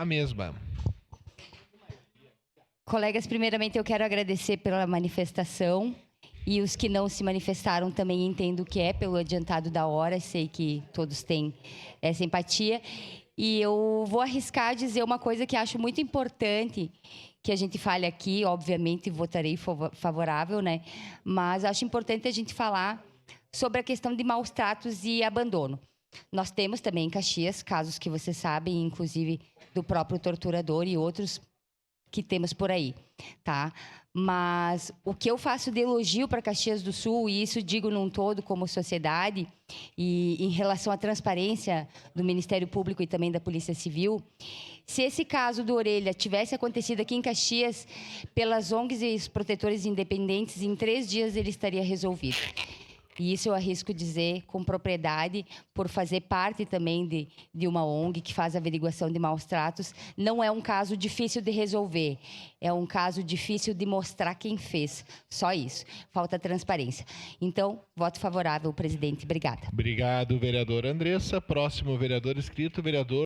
a mesma. Colegas, primeiramente eu quero agradecer pela manifestação e os que não se manifestaram também entendo que é pelo adiantado da hora, sei que todos têm essa empatia. E eu vou arriscar dizer uma coisa que acho muito importante que a gente fale aqui, obviamente votarei favorável, né? Mas acho importante a gente falar sobre a questão de maus tratos e abandono. Nós temos também em Caxias casos que vocês sabem, inclusive do próprio torturador e outros que temos por aí, tá? Mas o que eu faço de elogio para Caxias do Sul, e isso digo num todo como sociedade, e em relação à transparência do Ministério Público e também da Polícia Civil, se esse caso do Orelha tivesse acontecido aqui em Caxias, pelas ONGs e os protetores independentes, em 3 dias ele estaria resolvido. E isso eu arrisco dizer com propriedade, por fazer parte também de uma ONG que faz averiguação de maus tratos. Não é um caso difícil de resolver, é um caso difícil de mostrar quem fez. Só isso. Falta transparência. Então, voto favorável, presidente. Obrigada. Obrigado, vereadora Andressa. Próximo vereador inscrito, vereador